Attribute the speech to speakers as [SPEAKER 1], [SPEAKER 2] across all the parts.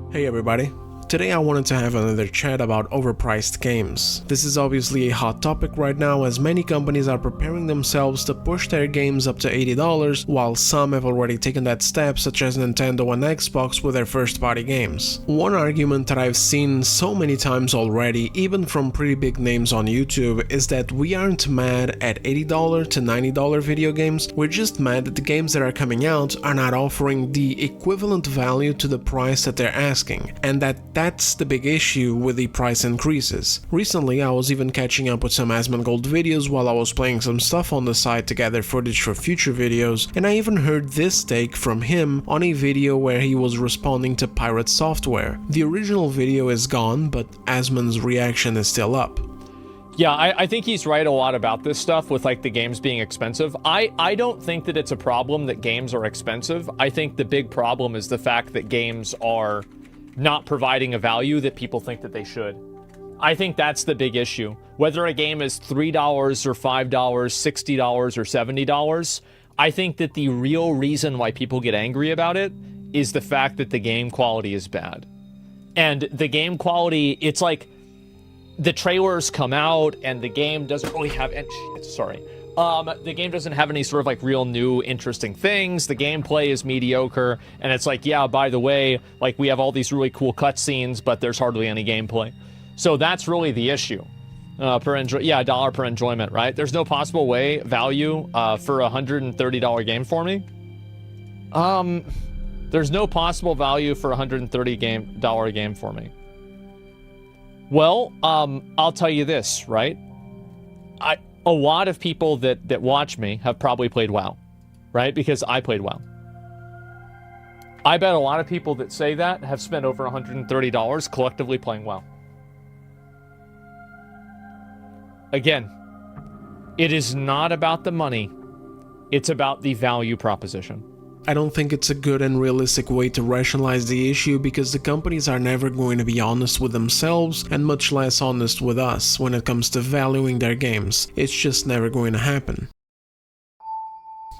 [SPEAKER 1] Hey everybody. Today I wanted to have another chat about overpriced games. This is obviously a hot topic right now as many companies are preparing themselves to push their games up to $80 while some have already taken that step, such as Nintendo and Xbox with their first party games. One argument that I've seen so many times already, even from pretty big names on YouTube, is that we aren't mad at $80 to $90 video games, we're just mad that the games that are coming out are not offering the equivalent value to the price that they're asking, and that's the big issue with the price increases. Recently, I was even catching up with some Asmongold videos while I was playing some stuff on the side to gather footage for future videos, and I even heard this take from him on a video where he was responding to PirateSoftware. The original video is gone, but Asmon's reaction is still up.
[SPEAKER 2] Yeah, I think he's right a lot about this stuff with like the games being expensive. I don't think that it's a problem that games are expensive. I think the big problem is the fact that games are not providing a value that people think that they should. I think that's the big issue. Whether a game is $3 or $5, $60 or $70, I think that the real reason why people get angry about it is the fact that the game quality is bad. And the game quality, it's like the trailers come out and the game doesn't really have the game doesn't have any sort of like real new interesting things. The gameplay is mediocre, and it's like, yeah, by the way, like we have all these really cool cutscenes, but there's hardly any gameplay. So that's really the issue. $1 per enjoyment, right? There's no possible value for a $130 game for me. There's no possible value for a $130 game for me. Well, I'll tell you this, right? A lot of people that watch me have probably played WoW, right? Because I played WoW. I bet a lot of people that say that have spent over $130 collectively playing WoW. Again, it is not about the money. It's about the value proposition.
[SPEAKER 1] I don't think it's a good and realistic way to rationalize the issue because the companies are never going to be honest with themselves and much less honest with us when it comes to valuing their games. It's just never going to happen.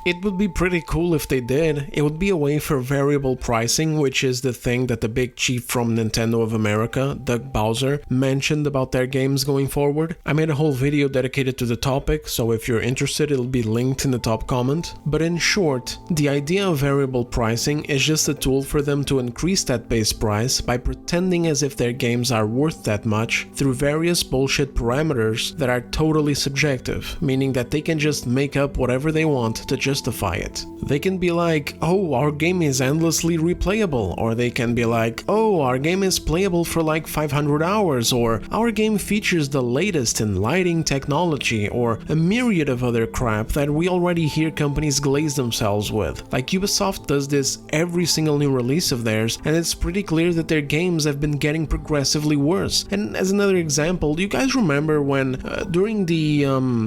[SPEAKER 1] It would be pretty cool if they did. It would be a way for variable pricing, which is the thing that the big chief from Nintendo of America, Doug Bowser, mentioned about their games going forward. I made a whole video dedicated to the topic, so if you're interested, it'll be linked in the top comment. But in short, the idea of variable pricing is just a tool for them to increase that base price by pretending as if their games are worth that much through various bullshit parameters that are totally subjective, meaning that they can just make up whatever they want to justify it. They can be like, oh, our game is endlessly replayable, or they can be like, oh, our game is playable for like 500 hours, or our game features the latest in lighting technology, or a myriad of other crap that we already hear companies glaze themselves with. Like Ubisoft does this every single new release of theirs, and it's pretty clear that their games have been getting progressively worse. And as another example, do you guys remember when during the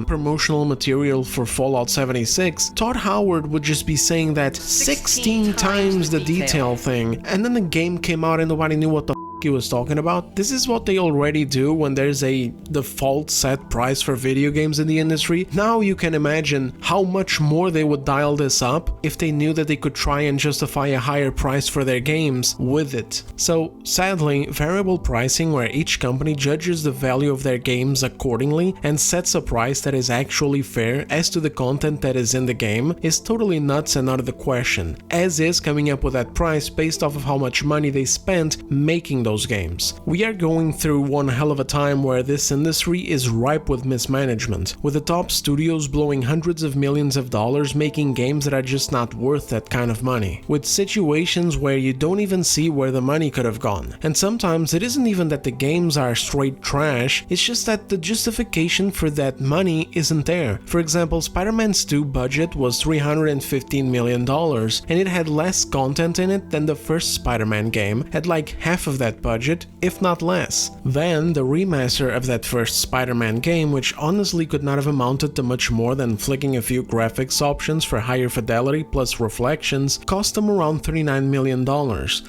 [SPEAKER 1] promotional material for Fallout 76, Todd Howard would just be saying that 16 times the detail thing, and then the game came out and nobody knew what the he was talking about? This is what they already do when there's a default set price for video games in the industry. Now you can imagine how much more they would dial this up if they knew that they could try and justify a higher price for their games with it. So sadly, variable pricing where each company judges the value of their games accordingly and sets a price that is actually fair as to the content that is in the game is totally nuts and out of the question, as is coming up with that price based off of how much money they spent making those games. We are going through one hell of a time where this industry is ripe with mismanagement, with the top studios blowing hundreds of millions of dollars making games that are just not worth that kind of money, with situations where you don't even see where the money could have gone. And sometimes it isn't even that the games are straight trash, it's just that the justification for that money isn't there. For example, Spider-Man's 2 budget was $315 million, and it had less content in it than the first Spider-Man game, had like half of that budget, if not less. Then the remaster of that first Spider-Man game, which honestly could not have amounted to much more than flicking a few graphics options for higher fidelity plus reflections, cost them around $39 million.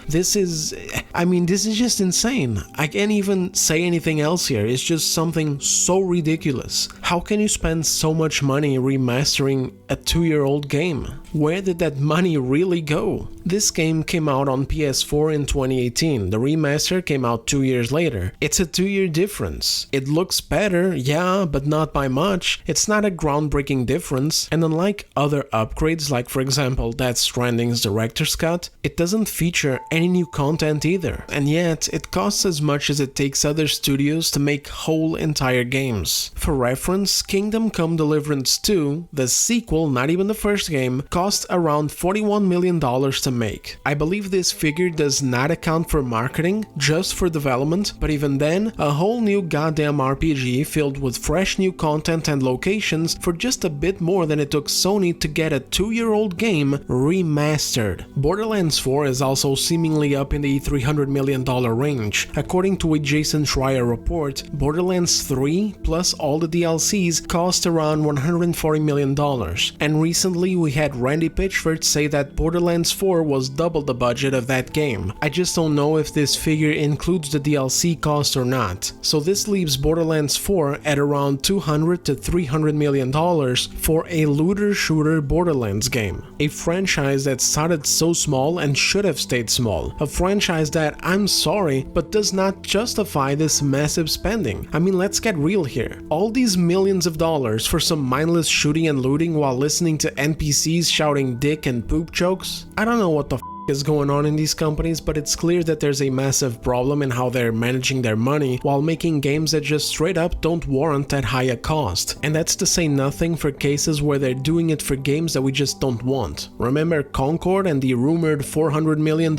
[SPEAKER 1] This is just insane. I can't even say anything else here, it's just something so ridiculous. How can you spend so much money remastering a 2-year-old game? Where did that money really go? This game came out on PS4 in 2018, the remaster came out 2 years later. It's a 2-year difference. It looks better, yeah, but not by much. It's not a groundbreaking difference, and unlike other upgrades like for example Death Stranding's Director's Cut, it doesn't feature any new content either, and yet it costs as much as it takes other studios to make whole entire games. For reference, Kingdom Come Deliverance 2, the sequel, not even the first game, cost around $41 million to make. I believe this figure does not account for marketing, just for development, but even then, a whole new goddamn RPG filled with fresh new content and locations for just a bit more than it took Sony to get a 2-year-old game remastered. Borderlands 4 is also seemingly up in the $300 million range. According to a Jason Schreier report, Borderlands 3 plus all the DLCs cost around $140 million, and recently we had Randy Pitchford say that Borderlands 4 was double the budget of that game. I just don't know if this figure includes the DLC cost or not, so this leaves Borderlands 4 at around $200 to $300 million for a looter-shooter Borderlands game. A franchise that started so small and should have stayed small. A franchise that, I'm sorry, but does not justify this massive spending. I mean, let's get real here. All these millions of dollars for some mindless shooting and looting while listening to NPCs shouting dick and poop jokes? I don't know what the is going on in these companies, but it's clear that there's a massive problem in how they're managing their money while making games that just straight up don't warrant that high a cost. And that's to say nothing for cases where they're doing it for games that we just don't want. Remember Concord and the rumored $400 million?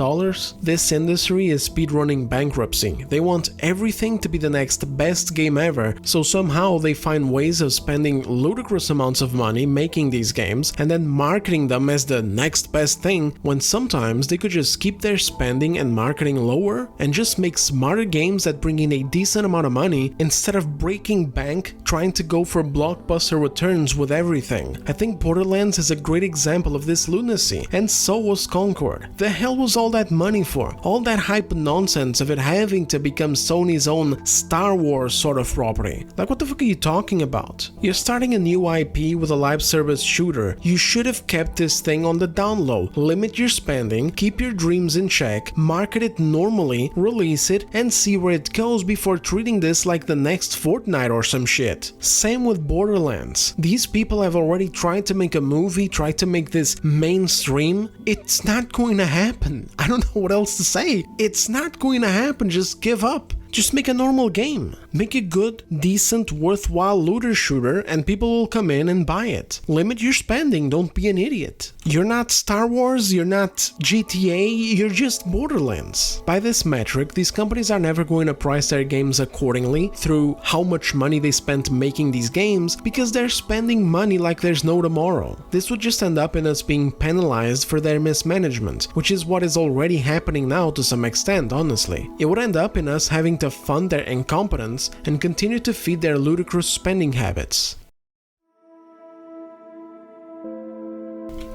[SPEAKER 1] This industry is speedrunning bankruptcy. They want everything to be the next best game ever, so somehow they find ways of spending ludicrous amounts of money making these games and then marketing them as the next best thing, when sometimes they could just keep their spending and marketing lower and just make smarter games that bring in a decent amount of money instead of breaking bank trying to go for blockbuster returns with everything. I think Borderlands is a great example of this lunacy, and so was Concord. The hell was all that money for? All that hype nonsense of it having to become Sony's own Star Wars sort of property. Like, what the fuck are you talking about? You're starting a new IP with a live service shooter. You should have kept this thing on the down low. Limit your spending, keep your dreams in check, market it normally, release it, and see where it goes before treating this like the next Fortnite or some shit. Same with Borderlands. These people have already tried to make a movie, tried to make this mainstream. It's not going to happen. I don't know what else to say. It's not going to happen. Just give up. Just make a normal game. Make a good, decent, worthwhile looter shooter and people will come in and buy it. Limit your spending, don't be an idiot. You're not Star Wars, you're not GTA, you're just Borderlands. By this metric, these companies are never going to price their games accordingly through how much money they spent making these games, because they're spending money like there's no tomorrow. This would just end up in us being penalized for their mismanagement, which is what is already happening now to some extent, honestly. It would end up in us having to fund their incompetence and continue to feed their ludicrous spending habits.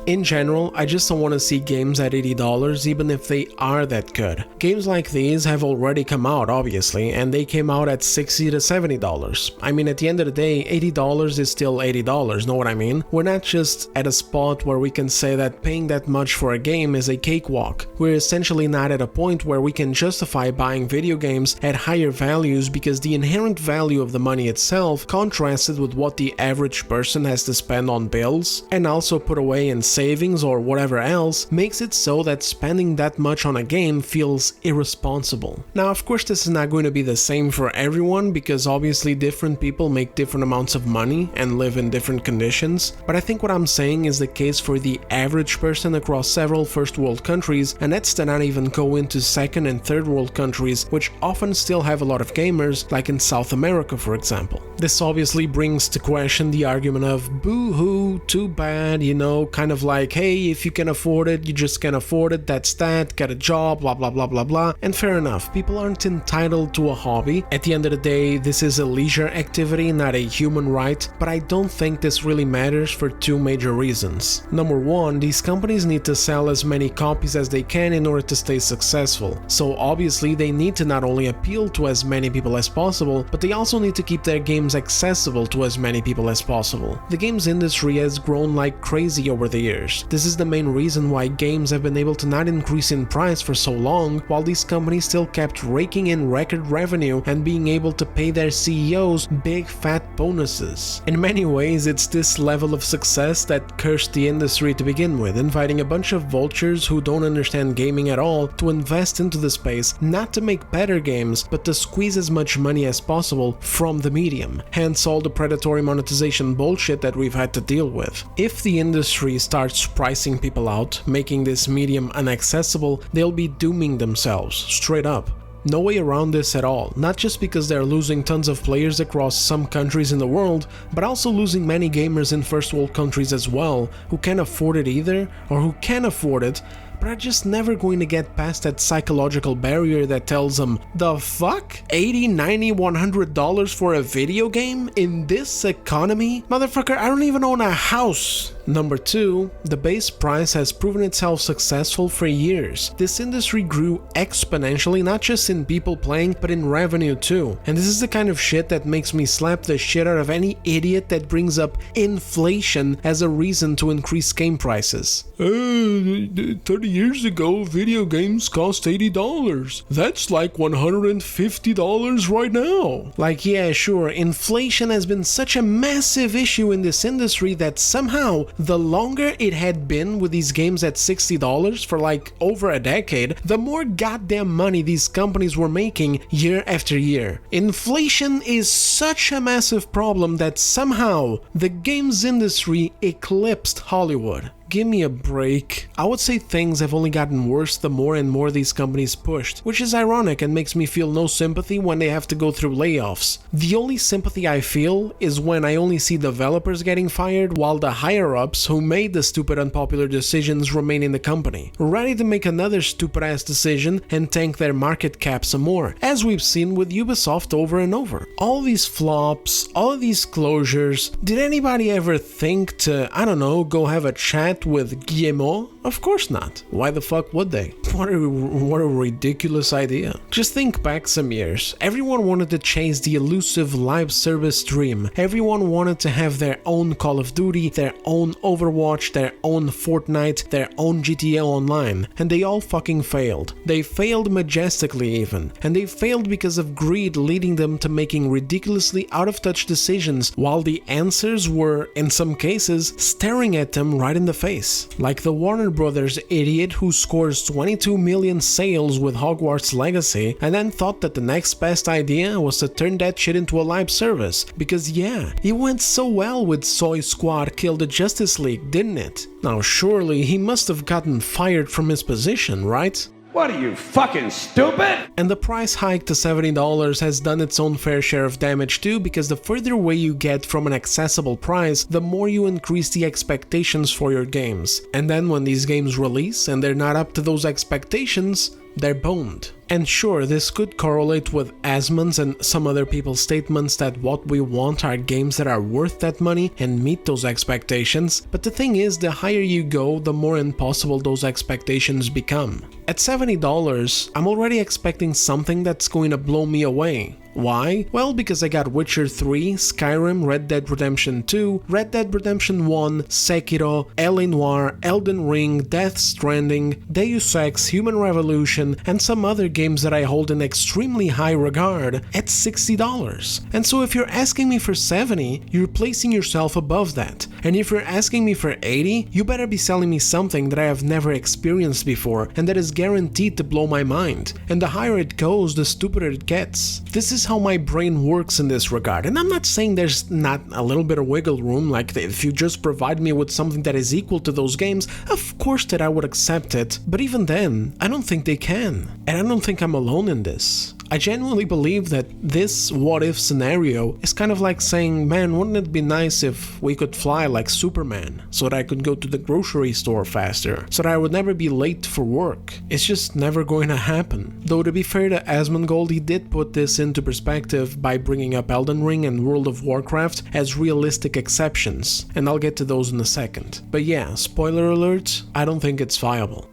[SPEAKER 1] In general, I just don't want to see games at $80 even if they are that good. Games like these have already come out, obviously, and they came out at $60 to $70. I mean, at the end of the day, $80 is still $80, know what I mean? We're not just at a spot where we can say that paying that much for a game is a cakewalk. We're essentially not at a point where we can justify buying video games at higher values because the inherent value of the money itself, contrasted with what the average person has to spend on bills and also put away in savings or whatever else, makes it so that spending that much on a game feels irresponsible. Now, of course, this is not going to be the same for everyone because obviously different people make different amounts of money and live in different conditions, but I think what I'm saying is the case for the average person across several first world countries, and that's to not even go into second and third world countries, which often still have a lot of gamers, like in South America, for example. This obviously brings to question the argument of boo-hoo, too bad, you know, kind of like, hey, if you can afford it, you just can afford it, that's that, get a job, blah blah blah blah blah. And fair enough, people aren't entitled to a hobby. At the end of the day, this is a leisure activity, not a human right, but I don't think this really matters for two major reasons. Number one, these companies need to sell as many copies as they can in order to stay successful, so obviously they need to not only appeal to as many people as possible, but they also need to keep their games accessible to as many people as possible. The games industry has grown like crazy over the years. years. This is the main reason why games have been able to not increase in price for so long, while these companies still kept raking in record revenue and being able to pay their CEOs big fat bonuses. In many ways, it's this level of success that cursed the industry to begin with, inviting a bunch of vultures who don't understand gaming at all to invest into the space, not to make better games, but to squeeze as much money as possible from the medium, hence all the predatory monetization bullshit that we've had to deal with. If the industry starts pricing people out, making this medium inaccessible, they'll be dooming themselves, straight up. No way around this at all, not just because they're losing tons of players across some countries in the world, but also losing many gamers in first world countries as well, who can't afford it either, or who can afford it, but are just never going to get past that psychological barrier that tells them, the fuck? $80, $90, $100 for a video game? In this economy? Motherfucker, I don't even own a house! Number 2, the base price has proven itself successful for years. This industry grew exponentially, not just in people playing, but in revenue too. And this is the kind of shit that makes me slap the shit out of any idiot that brings up inflation as a reason to increase game prices. 30 years ago, video games cost $80. That's like $150 right now. Like, yeah, sure, inflation has been such a massive issue in this industry that somehow, the longer it had been with these games at $60 for like over a decade, the more goddamn money these companies were making year after year. Inflation is such a massive problem that somehow the games industry eclipsed Hollywood. Give me a break. I would say things have only gotten worse the more and more these companies pushed, which is ironic and makes me feel no sympathy when they have to go through layoffs. The only sympathy I feel is when I only see developers getting fired while the higher-ups who made the stupid unpopular decisions remain in the company, ready to make another stupid-ass decision and tank their market cap some more, as we've seen with Ubisoft over and over. All these flops, all of these closures, did anybody ever think to, I don't know, go have a chat with Guillemot? Of course not. Why the fuck would they? What a ridiculous idea. Just think back some years. Everyone wanted to chase the elusive live service dream. Everyone wanted to have their own Call of Duty, their own Overwatch, their own Fortnite, their own GTA Online, and they all fucking failed. They failed majestically even, and they failed because of greed leading them to making ridiculously out-of-touch decisions, while the answers were, in some cases, staring at them right in the face. Like the Warner Brothers idiot who scores 22 million sales with Hogwarts Legacy and then thought that the next best idea was to turn that shit into a live service, because yeah, it went so well with Soy Squad Kill the Justice League, didn't it? Now surely he must have gotten fired from his position, right?
[SPEAKER 3] What are you, fucking stupid?
[SPEAKER 1] And the price hike to $70 has done its own fair share of damage too, because the further away you get from an accessible price, the more you increase the expectations for your games. And then when these games release and they're not up to those expectations, they're boned. And sure, this could correlate with Asmon's and some other people's statements that what we want are games that are worth that money and meet those expectations, but the thing is, the higher you go, the more impossible those expectations become. At $70, I'm already expecting something that's going to blow me away. Why? Well, because I got Witcher 3, Skyrim, Red Dead Redemption 2, Red Dead Redemption 1, Sekiro, L.A. Noire, Elden Ring, Death Stranding, Deus Ex, Human Revolution, and some other games that I hold in extremely high regard at $60. And so if you're asking me for $70, you're placing yourself above that. And if you're asking me for $80, you better be selling me something that I have never experienced before and that is guaranteed to blow my mind. And the higher it goes, the stupider it gets. This is how my brain works in this regard, and I'm not saying there's not a little bit of wiggle room, like if you just provide me with something that is equal to those games, of course that I would accept it, but even then, I don't think they can, and I don't think I'm alone in this. I genuinely believe that this what-if scenario is kind of like saying, man, wouldn't it be nice if we could fly like Superman, so that I could go to the grocery store faster, so that I would never be late for work. It's just never going to happen. Though to be fair to Asmongold, he did put this into perspective by bringing up Elden Ring and World of Warcraft as realistic exceptions, and I'll get to those in a second. But yeah, spoiler alert, I don't think it's viable.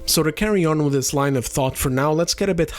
[SPEAKER 1] So to carry on with this line of thought for now, let's get a bit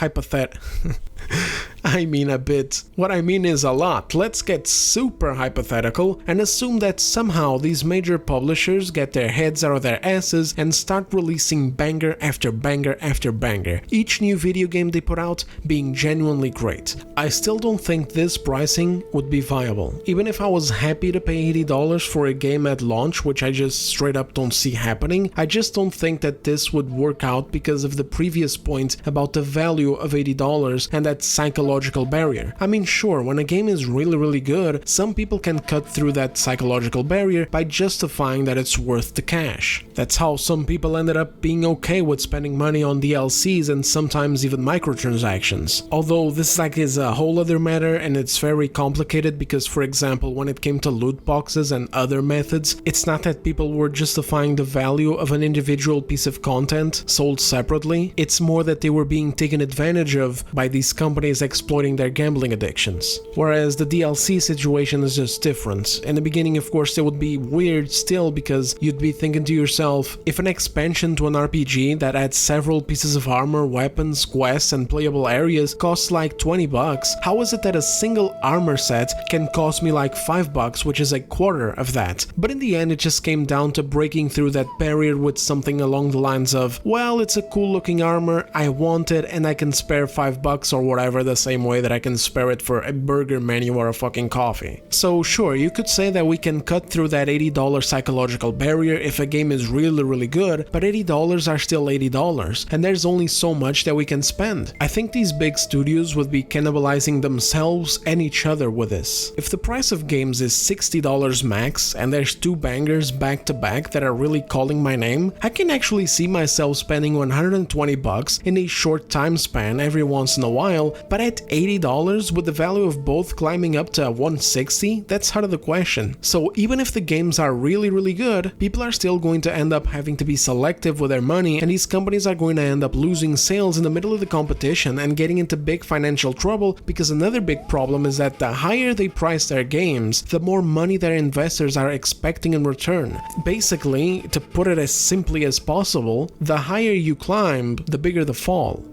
[SPEAKER 1] I mean a bit. What I mean is a lot. Let's get super hypothetical and assume that somehow these major publishers get their heads out of their asses and start releasing banger after banger after banger, each new video game they put out being genuinely great. I still don't think this pricing would be viable. Even if I was happy to pay $80 for a game at launch, which I just straight up don't see happening, I just don't think that this would work out because of the previous point about the value of $80 and that psychological barrier. I mean, sure, when a game is really good, some people can cut through that psychological barrier by justifying that it's worth the cash. That's how some people ended up being okay with spending money on DLCs and sometimes even microtransactions. Although this is a whole other matter and it's very complicated because, for example, when it came to loot boxes and other methods, it's not that people were justifying the value of an individual piece of content sold separately, it's more that they were being taken advantage of by these companies exploiting their gambling addictions. Whereas the DLC situation is just different. In the beginning, of course, it would be weird still because you'd be thinking to yourself, if an expansion to an RPG that adds several pieces of armor, weapons, quests, and playable areas costs like $20, how is it that a single armor set can cost me like $5, which is a quarter of that? But in the end, it just came down to breaking through that barrier with something along the lines of, well, it's a cool looking armor, I want it, and I can spare $5 or whatever, the same way that I can spare it for a burger menu or a fucking coffee. So sure, you could say that we can cut through that $80 psychological barrier if a game is really good, but $80 are still $80, and there's only so much that we can spend. I think these big studios would be cannibalizing themselves and each other with this. If the price of games is $60 max, and there's two bangers back to back that are really calling my name, I can actually see myself spending $120 in a short time span every once in a while, but at $80 with the value of both climbing up to $160, that's out of the question. So even if the games are really good, people are still going to end up having to be selective with their money, and these companies are going to end up losing sales in the middle of the competition and getting into big financial trouble, because another big problem is that the higher they price their games, the more money their investors are expecting in return. Basically, to put it as simply as possible, the higher you climb, the bigger the fall.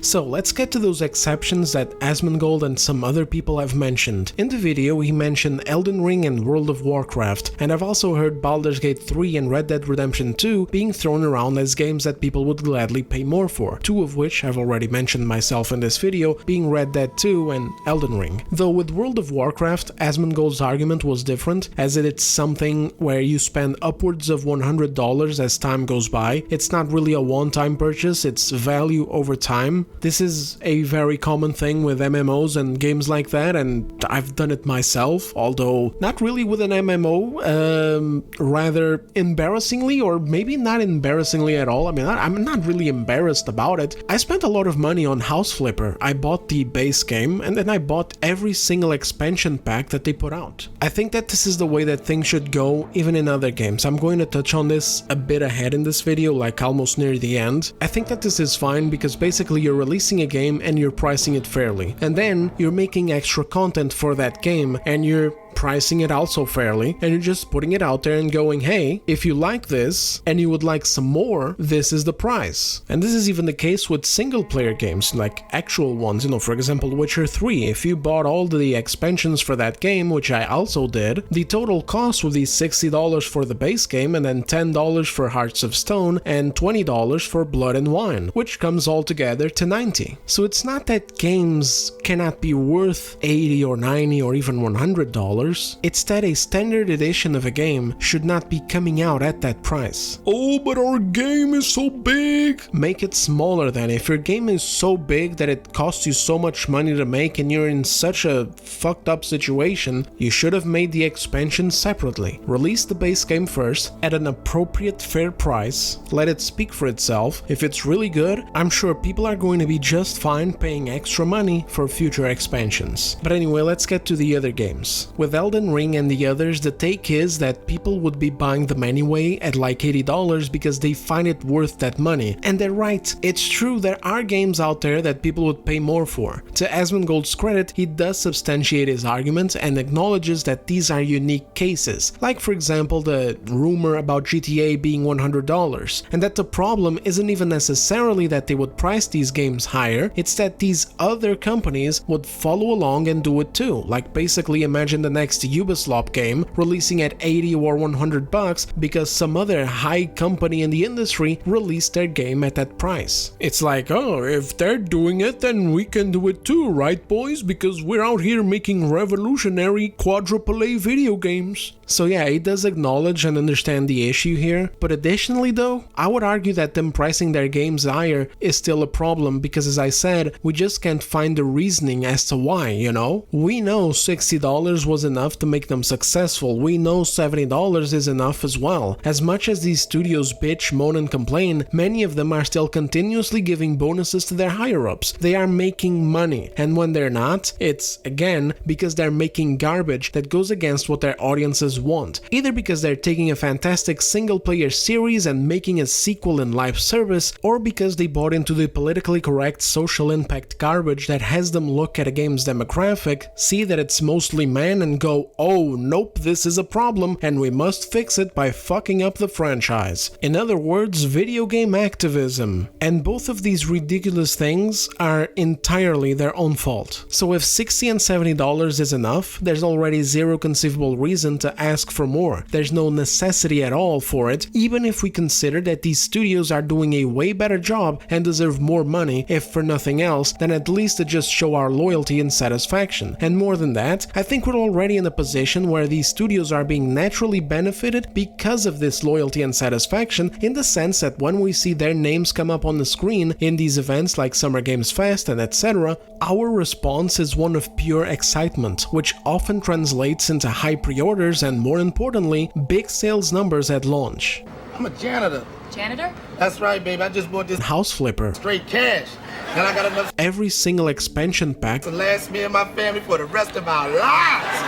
[SPEAKER 1] So let's get to those exceptions that Asmongold and some other people have mentioned. In the video he mentioned Elden Ring and World of Warcraft, and I've also heard Baldur's Gate 3 and Red Dead Redemption 2 being thrown around as games that people would gladly pay more for, two of which I've already mentioned myself in this video, being Red Dead 2 and Elden Ring. Though with World of Warcraft, Asmongold's argument was different, as it's something where you spend upwards of $100 as time goes by. It's not really a one-time purchase, it's value over time. This is a very common thing with MMOs and games like that, and I've done it myself, although not really with an MMO, rather embarrassingly, or maybe not embarrassingly at all. I mean, I'm not really embarrassed about it. I spent a lot of money on House Flipper. I bought the base game, and then I bought every single expansion pack that they put out. I think that this is the way that things should go, even in other games. I'm going to touch on this a bit ahead in this video, like almost near the end. I think that this is fine because basically you're releasing a game and you're pricing it fairly, and then you're making extra content for that game and you're pricing it also fairly, and you're just putting it out there and going, hey, if you like this and you would like some more, this is the price. And this is even the case with single player games, like actual ones, for example Witcher 3. If you bought all the expansions for that game, which I also did, the total cost would be $60 for the base game, and then $10 for Hearts of Stone and $20 for Blood and Wine, which comes all together to $90. So it's not that games cannot be worth $80 or $90 or even $100. It's that a standard edition of a game should not be coming out at that price. Oh, but our game is so big! Make it smaller then. If your game is so big that it costs you so much money to make and you're in such a fucked up situation, you should have made the expansion separately. Release the base game first, at an appropriate fair price, let it speak for itself. If it's really good, I'm sure people are going to be just fine paying extra money for future expansions. But anyway, let's get to the other games. With Elden Ring and the others, the take is that people would be buying them anyway at like $80 because they find it worth that money. And they're right, it's true, there are games out there that people would pay more for. To Asmongold's credit, he does substantiate his argument and acknowledges that these are unique cases, like for example the rumor about GTA being $100, and that the problem isn't even necessarily that they would price these games higher, it's that these other companies would follow along and do it too. Like basically imagine the next Ubisoft game releasing at 80 or 100 bucks because some other high company in the industry released their game at that price. It's like, oh, if they're doing it, then we can do it too, right boys? Because we're out here making revolutionary quadruple A video games. So yeah, he does acknowledge and understand the issue here, but additionally though, I would argue that them pricing their games higher is still a problem because, as I said, we just can't find the reasoning as to why, you know? We know $60 was enough to make them successful, we know $70 is enough as well. As much as these studios bitch, moan and complain, many of them are still continuously giving bonuses to their higher-ups. They are making money, and when they're not, it's, again, because they're making garbage that goes against what their audiences want, either because they're taking a fantastic single-player series and making a sequel in live service, or because they bought into the politically correct social impact garbage that has them look at a game's demographic, see that it's mostly men and go, oh nope, this is a problem and we must fix it by fucking up the franchise. In other words, video game activism. And both of these ridiculous things are entirely their own fault. So if $60 and $70 is enough, there's already zero conceivable reason to ask for more. There's no necessity at all for it, even if we consider that these studios are doing a way better job and deserve more money, if for nothing else, than at least to just show our loyalty and satisfaction. And more than that, I think we're already in a position where these studios are being naturally benefited because of this loyalty and satisfaction, in the sense that when we see their names come up on the screen in these events like Summer Games Fest and etc., our response is one of pure excitement, which often translates into high pre-orders and, more importantly, big sales numbers at launch.
[SPEAKER 4] I'm a janitor.
[SPEAKER 5] Janitor?
[SPEAKER 4] That's right, babe. I just bought this
[SPEAKER 1] House flipper.
[SPEAKER 4] straight cash. And I got enough
[SPEAKER 1] Every single expansion pack
[SPEAKER 4] to last me and my family for the rest of our lives.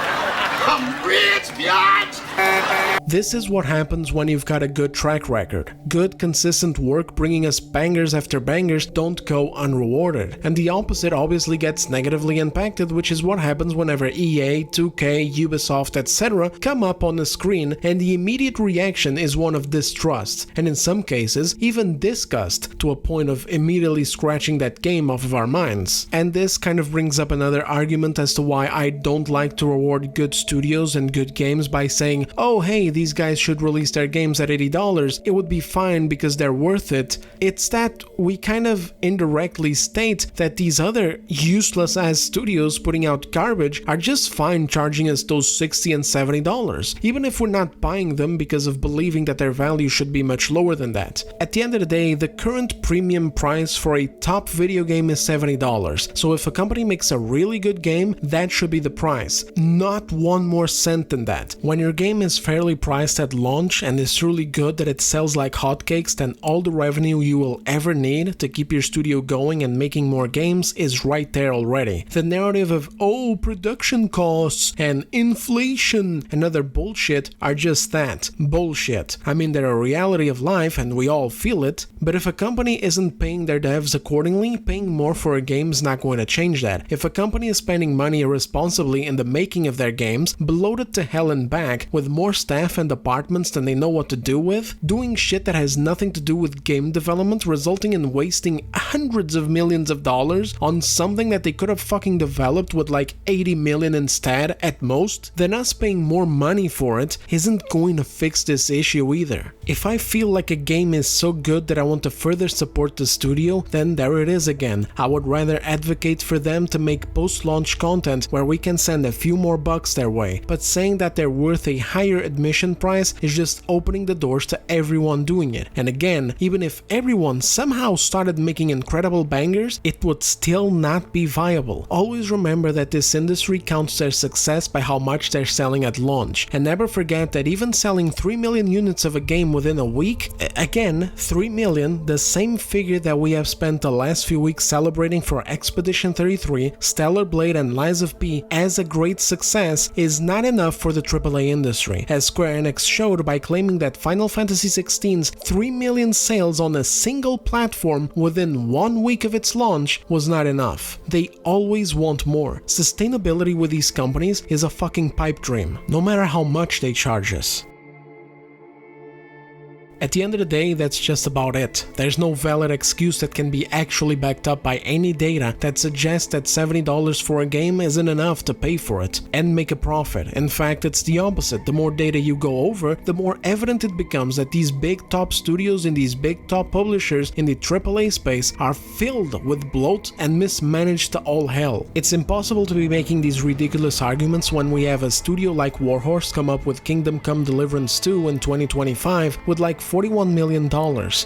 [SPEAKER 4] I'm rich, biatch!
[SPEAKER 1] This is what happens when you've got a good track record. Good, consistent work bringing us bangers after bangers don't go unrewarded. And the opposite obviously gets negatively impacted, which is what happens whenever EA, 2K, Ubisoft, etc. come up on the screen, and the immediate reaction is one of distrust, and in some cases, even disgust, to a point of immediately scratching that game off of our minds. And this kind of brings up another argument as to why I don't like to reward good studios and good games by saying, oh hey, these guys should release their games at $80, it would be fine because they're worth it. It's that we kind of indirectly state that these other useless ass studios putting out garbage are just fine charging us those $60 and $70, even if we're not buying them because of believing that their value should be much lower than that. At the end of the day, the current premium price for a top video game is $70, so if a company makes a really good game, that should be the price, not one more cent than that. When your game is fairly priced at launch and is truly good that it sells like hotcakes, then all the revenue you will ever need to keep your studio going and making more games is right there already. The narrative of, oh, production costs and inflation and other bullshit are just that, bullshit. I mean, they're a reality of life and we all feel it, but if a company isn't paying their devs accordingly, paying more for a game is not going to change that. If a company is spending money irresponsibly in the making of their games, bloated to hell and back, with more staff and departments than they know what to do with, doing shit that has nothing to do with game development, resulting in wasting hundreds of millions of dollars on something that they could have fucking developed with like 80 million instead at most, then us paying more money for it isn't going to fix this issue either. If I feel like a game is so good that I want to further support the studio, then there it is again. I would rather advocate for them to make post-launch content where we can send a few more bucks their way, but saying that they're worth a higher admission price is just opening the doors to everyone doing it. And again, even if everyone somehow started making incredible bangers, it would still not be viable. Always remember that this industry counts their success by how much they're selling at launch, and never forget that even selling 3 million units of a game within a week, again, 3 million, the same figure that we have spent the last few weeks celebrating for Expedition 33, Stellar Blade and Lies of P as a great success, is is not enough for the AAA industry, as Square Enix showed by claiming that Final Fantasy XVI's 3 million sales on a single platform within 1 week of its launch was not enough. They always want more. Sustainability with these companies is a fucking pipe dream, no matter how much they charge us. At the end of the day, that's just about it. There's no valid excuse that can be actually backed up by any data that suggests that $70 for a game isn't enough to pay for it and make a profit. In fact, it's the opposite. The more data you go over, the more evident it becomes that these big top studios and these big top publishers in the AAA space are filled with bloat and mismanaged to all hell. It's impossible to be making these ridiculous arguments when we have a studio like Warhorse come up with Kingdom Come Deliverance 2 in 2025 with like $41 million,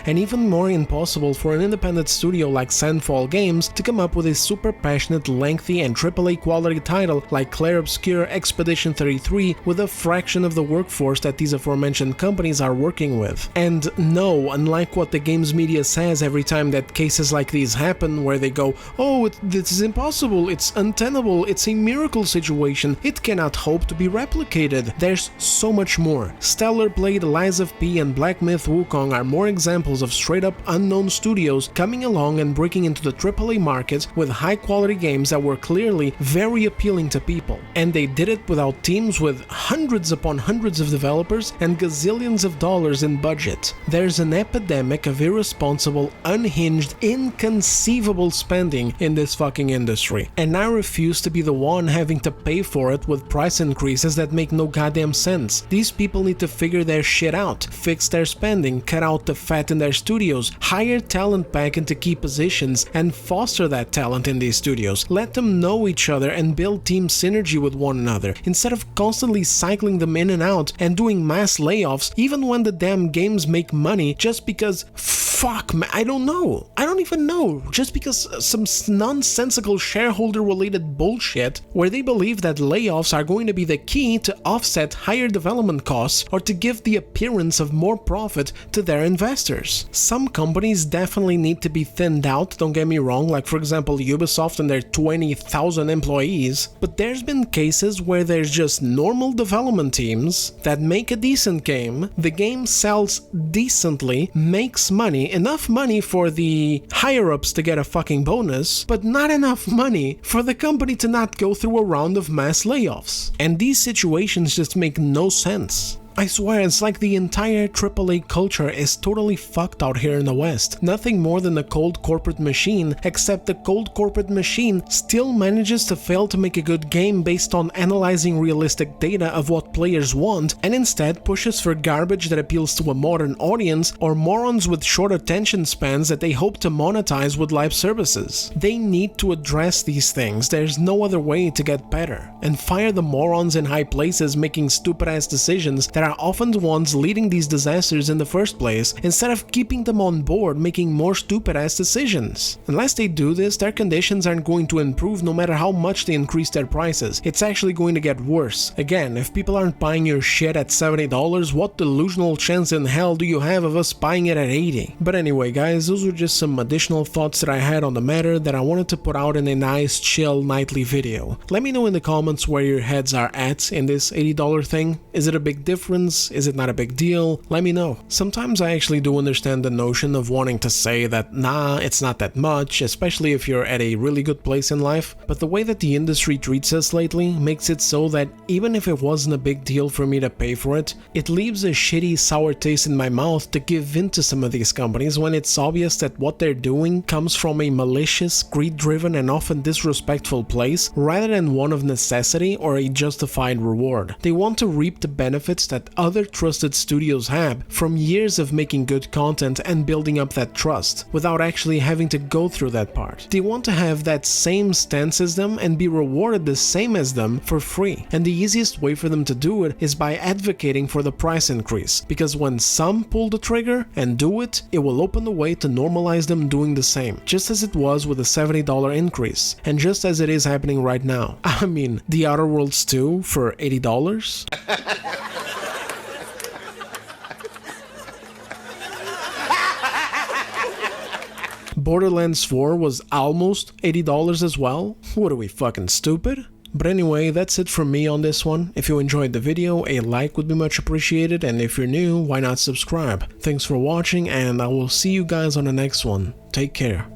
[SPEAKER 1] and even more impossible for an independent studio like Sandfall Games to come up with a super passionate, lengthy, and AAA quality title like Clair Obscur Expedition 33 with a fraction of the workforce that these aforementioned companies are working with. And no, unlike what the games media says every time that cases like these happen, where they go, oh, this is impossible, it's untenable, it's a miracle situation, it cannot hope to be replicated. There's so much more. Stellar Blade, Lies of P, and Black Myth Wukong are more examples of straight-up unknown studios coming along and breaking into the AAA market with high-quality games that were clearly very appealing to people. And they did it without teams with hundreds upon hundreds of developers and gazillions of dollars in budget. There's an epidemic of irresponsible, unhinged, inconceivable spending in this fucking industry, and I refuse to be the one having to pay for it with price increases that make no goddamn sense. These people need to figure their shit out, fix their spending, cut out the fat in their studios, hire talent back into key positions, and foster that talent in these studios. Let them know each other and build team synergy with one another, instead of constantly cycling them in and out and doing mass layoffs even when the damn games make money just because, fuck, man, I don't even know, just because some nonsensical shareholder-related bullshit where they believe that layoffs are going to be the key to offset higher development costs or to give the appearance of more profit to their investors. Some companies definitely need to be thinned out, don't get me wrong, like for example Ubisoft and their 20,000 employees, but there's been cases where there's just normal development teams that make a decent game, the game sells decently, makes money, enough money for the higher-ups to get a fucking bonus, but not enough money for the company to not go through a round of mass layoffs. And these situations just make no sense. I swear, it's like the entire AAA culture is totally fucked out here in the West. Nothing more than a cold corporate machine, except the cold corporate machine still manages to fail to make a good game based on analyzing realistic data of what players want, and instead pushes for garbage that appeals to a modern audience or morons with short attention spans that they hope to monetize with live services. They need to address these things, there's no other way to get better, and fire the morons in high places making stupid ass decisions that are often the ones leading these disasters in the first place, instead of keeping them on board making more stupid ass decisions. Unless they do this, their conditions aren't going to improve no matter how much they increase their prices. It's actually going to get worse. Again, if people aren't buying your shit at $70, what delusional chance in hell do you have of us buying it at $80? But anyway guys, those were just some additional thoughts that I had on the matter that I wanted to put out in a nice chill nightly video. Let me know in the comments where your heads are at in this $80 thing. Is it a big difference? Is it not a big deal? Let me know. Sometimes I actually do understand the notion of wanting to say that nah, it's not that much, especially if you're at a really good place in life, but the way that the industry treats us lately makes it so that even if it wasn't a big deal for me to pay for it, it leaves a shitty sour taste in my mouth to give in to some of these companies when it's obvious that what they're doing comes from a malicious, greed-driven, and often disrespectful place rather than one of necessity or a justified reward. They want to reap the benefits that other trusted studios have from years of making good content and building up that trust without actually having to go through that part. They want to have that same stance as them and be rewarded the same as them for free, and the easiest way for them to do it is by advocating for the price increase, because when some pull the trigger and do it, it will open the way to normalize them doing the same, just as it was with a $70 increase, and just as it is happening right now. I mean, The Outer Worlds 2 for $80? Borderlands 4 was almost $80 as well? What are we, fucking stupid? But anyway, that's it from me on this one. If you enjoyed the video, a like would be much appreciated, and if you're new, why not subscribe? Thanks for watching, and I will see you guys on the next one. Take care.